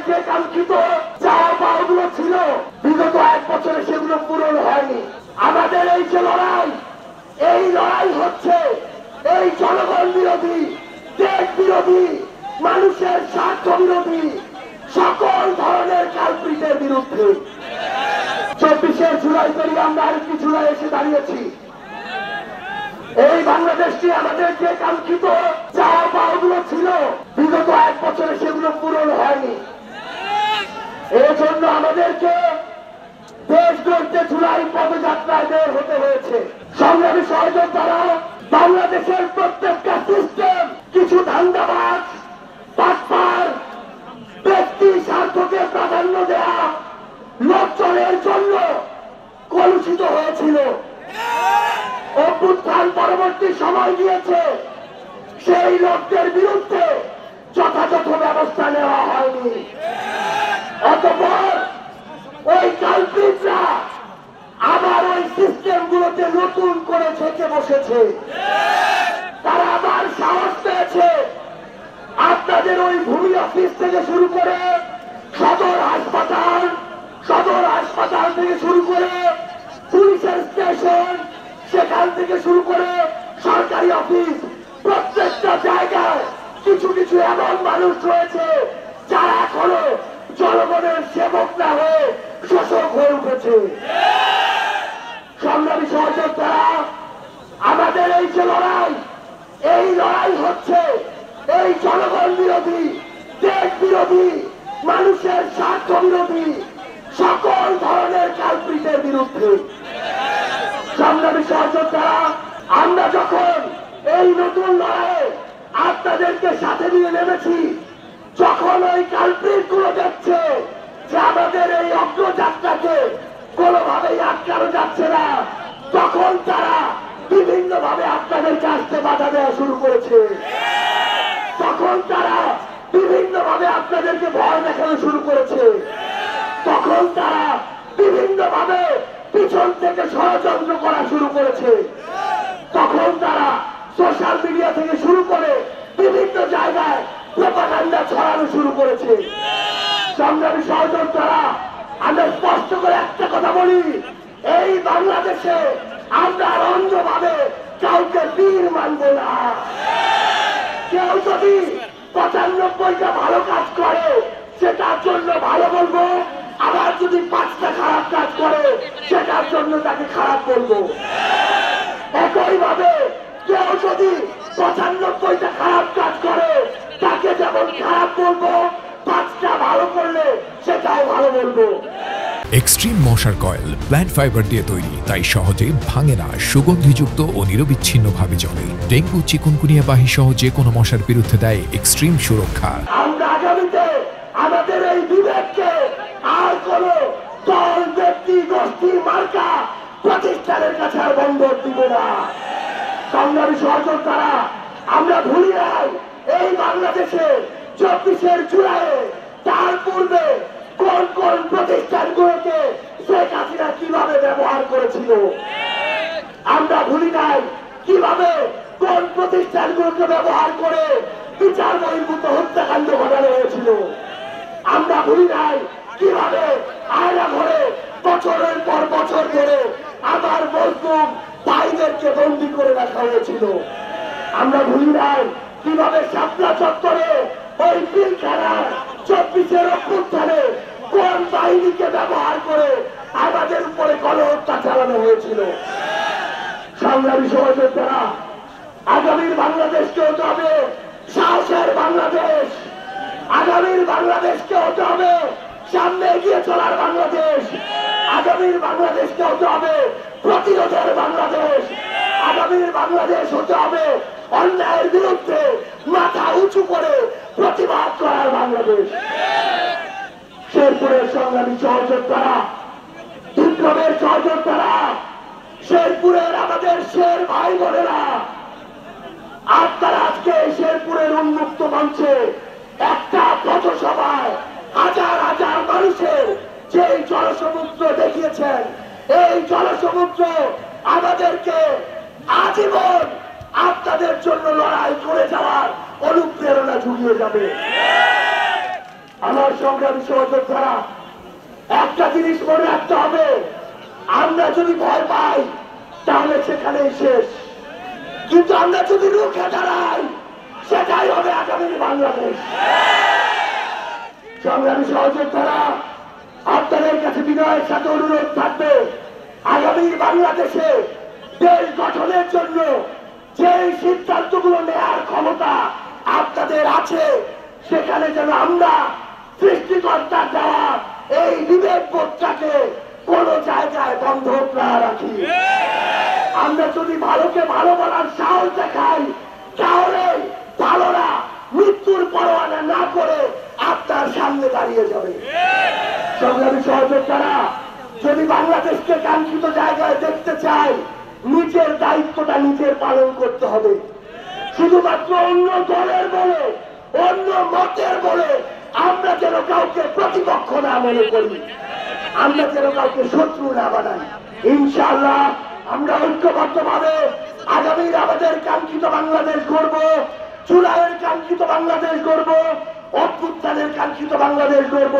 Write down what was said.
যে কাঙ্ক্ষিত চাওয়া পাওয়াগুলো ছিল বিগত 1 বছরে সেগুলো পূরণ হয়নি। আমাদের এই যে লড়াই, এই লড়াই হচ্ছে এই জনগণ বিরোধী, দেশ বিরোধী, মানুষের স্বার্থ বিরোধী সকল ধরনের কালপ্রিটের বিরুদ্ধে। 24শে জুলাই পেরিয়ে আমরা আরেকটি জুলাই এসে দাঁড়িয়েছি। এই বাংলাদেশটি আমাদের যে কাঙ্ক্ষিত চাওয়া পাওয়াগুলো ছিল বিগত 1 বছরে সেগুলো পূরণ হয়নি। এই জন্য আমাদেরকে দেশ গড়তে জুলাই পদযাত্রায় বের হতে হয়েছে। সংগ্রামী সহযোদ্ধারা, বাংলাদেশের প্রত্যেকটা সিস্টেম কিছু ধান্দাবাজ বাটপার ব্যক্তি স্বার্থকে প্রাধান্য দেয়া লোকজনের জন্য কলুষিত হয়েছিল। অভ্যুত্থান পরবর্তী সময় দিয়েছে, সেই লোকদের বিরুদ্ধে যথাযথ ব্যবস্থা নেওয়া হয়নি। অতঃপর ওই কালপ্রিটরা আবার ওই সিস্টেম গুলোতে নতুন করে থেকে বসেছে। তারা আবার সাহস পেয়েছে আপনাদের ওই ভূমি অফিস থেকে শুরু করে সদর হাসপাতাল থেকে শুরু করে পুলিশের স্টেশন, সেখান থেকে শুরু করে সরকারি অফিস, প্রত্যেকটা জায়গায় কিছু কিছু এমন মানুষ রয়েছে যারা এখনো জনগণের সেবক না হয়ে শোষক হয়ে উঠেছে। সংগ্রামী সহযোদ্ধারা, আমাদের এই যে লড়াই, এই লড়াই হচ্ছে এই জনগণ বিরোধী, দেশ বিরোধী, মানুষের স্বার্থ বিরোধী সকল ধরনের কালপ্রিটের বিরুদ্ধে। সংগ্রামী সহযোদ্ধারা, আমরা যখন এই নতুন লড়াইয়ে আপনাদেরকে সাথে নিয়ে নেমেছি, যখন ওই কালপ্রিট গুলো দেখছে যে আমাদের এই অগ্রযাত্রাকে কোনোভাবেই আটকানো যাচ্ছে না, তখন তারা বিভিন্ন ভাবে আপনাদেরকে আসতে বাধা দেওয়া শুরু করেছে। তখন তারা বিভিন্ন ভাবে আপনাদেরকে ভয় দেখানো শুরু করেছে। তখন তারা বিভিন্ন ভাবে পিছন থেকে ষড়যন্ত্র করা শুরু করেছে। তখন তারা সোশ্যাল মিডিয়া থেকে শুরু করে বিভিন্ন জায়গায় প্রোপাগান্ডা ছড়ানো শুরু করেছে। সংগ্রামী সহযোদ্ধারা, আমরা স্পষ্ট করে একটা কথা বলি, এই বাংলাদেশে আমরা অন্ধভাবে কাউকে বীর মানব না। কেউ যদি 95টা ভালো কাজ করে সেটার জন্য ভালো বলবো, আবার যদি 5টা খারাপ কাজ করে সেটার জন্য তাকে খারাপ বলবো। একইভাবে কেউ যদি 95টা খারাপ কাজ করে তাকে যেমন খারাপ বলবো, 5টা ভালো করলে সেটাও ভালো বলবো। এক্সট্রিম মশার কয়েল প্ল্যান্ট ফাইবার দিয়ে তৈরি, তাই সহজে ভাঙে না, সুগন্ধিযুক্ত ও নিরবিচ্ছিন্নভাবে জ্বলে। ডেঙ্গু, চিকুনগুনিয়া বাহি সহ যে কোনো মশার বিরুদ্ধে দেয় এক্সট্রিম সুরক্ষা। আমরা আগামীতে আমাদের এই বিবেককে আর কোনো দল, ব্যক্তি, গোষ্ঠী, মার্কা, প্রতিষ্ঠানের কাছে আর বন্ধ দিব না। সংগ্রামী সহযোদ্ধারা, আমরা ভুলি নাই এই বাংলাদেশে 24শে জুলাই তার পূর্বে কোন কোন প্রতিষ্ঠানগুলোকে শেখ হাসিনা কিভাবে ব্যবহার করেছিল। আমরা ভুলি নাই কিভাবে কোন প্রতিষ্ঠানগুলোকে ব্যবহার করে বিচার বহির্ভূত হত্যাকাণ্ড ঘটানো হয়েছিল। আমরা ভুলি নাই কিভাবে আয়না ঘরে বছরের পর বছর ধরে আমার মজলুম ভাইদেরকে বন্দী করে রাখা হয়েছিল। আমরা ভুলি নাই কিভাবে শাপলা চত্বরে ওই পিলখানার 24শে অভ্যুত্থানে কোন বাহিনীকে ব্যবহার করে আমাদের উপরে গণহত্যা চালানো হয়েছিল। সংগ্রামী সহযোদ্ধারা, আগামীর বাংলাদেশকে হতে হবে সাহসের বাংলাদেশ। আগামীর বাংলাদেশকে হতে হবে সামনে এগিয়ে চলার বাংলাদেশ। আগামীর বাংলাদেশকে হতে হবে প্রতিরোধের বাংলাদেশ। আগামীর বাংলাদেশ হতে হবে অন্যায়ের বিরুদ্ধে মাথা উঁচু করে প্রতিবাদ করার বাংলাদেশ। শেরপুরের সংগ্রামী সহযোদ্ধারা, বিপ্লবের সহযোদ্ধারা, শেরপুরের আমাদের শের ভাই বোনেরা, আপনারা আজকে শেরপুরের উন্মুক্ত মঞ্চে একটা পথসভায় হাজার হাজার মানুষের যে জনসমুদ্র দেখিয়েছেন, এই জনসমুদ্র আমাদেরকে আজীবন আপনাদের জন্য লড়াই করে যাওয়ার অনুপ্রেরণা জুগিয়ে যাবে। আমার সংগ্রামী সহযোদ্ধারা, একটা জিনিস মনে রাখতে হবে, আমরা যদি ভয় পাই তাহলে সেখানেই শেষ, কিন্তু আমরা যদি রুখে দাঁড়াই সেটাই হবে আগামী বাংলাদেশ। সংগ্রামী সহযোদ্ধারা, আপনাদের কাছে বিনয়ের সাথে অনুরোধ থাকবে, আগামী বাংলাদেশে দেশ গঠনের জন্য যে সিদ্ধান্তগুলো নেওয়ার ক্ষমতা আপনাদের আছে, সেখানে যেন আমরা সৃষ্টিকর্তার দেওয়া এই বিবেকবোধটাকে কোন জায়গায় বন্ধক না রাখি। আমরা যদি ভালোকে ভালো বলার সাহস দেখাই, তাহলে ভালোরা মৃত্যুর পরোয়ানা না করে আপনার সামনে দাঁড়িয়ে যাবে। সংগ্রামী সহযোদ্ধারা, যদি বাংলাদেশকে কাঙ্ক্ষিত জায়গায় দেখতে চাই, নিজের দায়িত্বটা নিজের পালন করতে হবে। শুধুমাত্র অন্য দলের বলে, অন্য মতের বলে আমরা যেন কাউকে প্রতিপক্ষ না মনে করি, আমরা যেন কাউকে শত্রু না বানাই। ইনশাআল্লাহ আমরা ঐক্যবদ্ধভাবে আগামীর আমাদের কাঙ্ক্ষিত বাংলাদেশ গড়ব, জুলাইয়ের কাঙ্ক্ষিত বাংলাদেশ গড়ব, অভ্যুত্থানের কাঙ্ক্ষিত বাংলাদেশ গড়ব।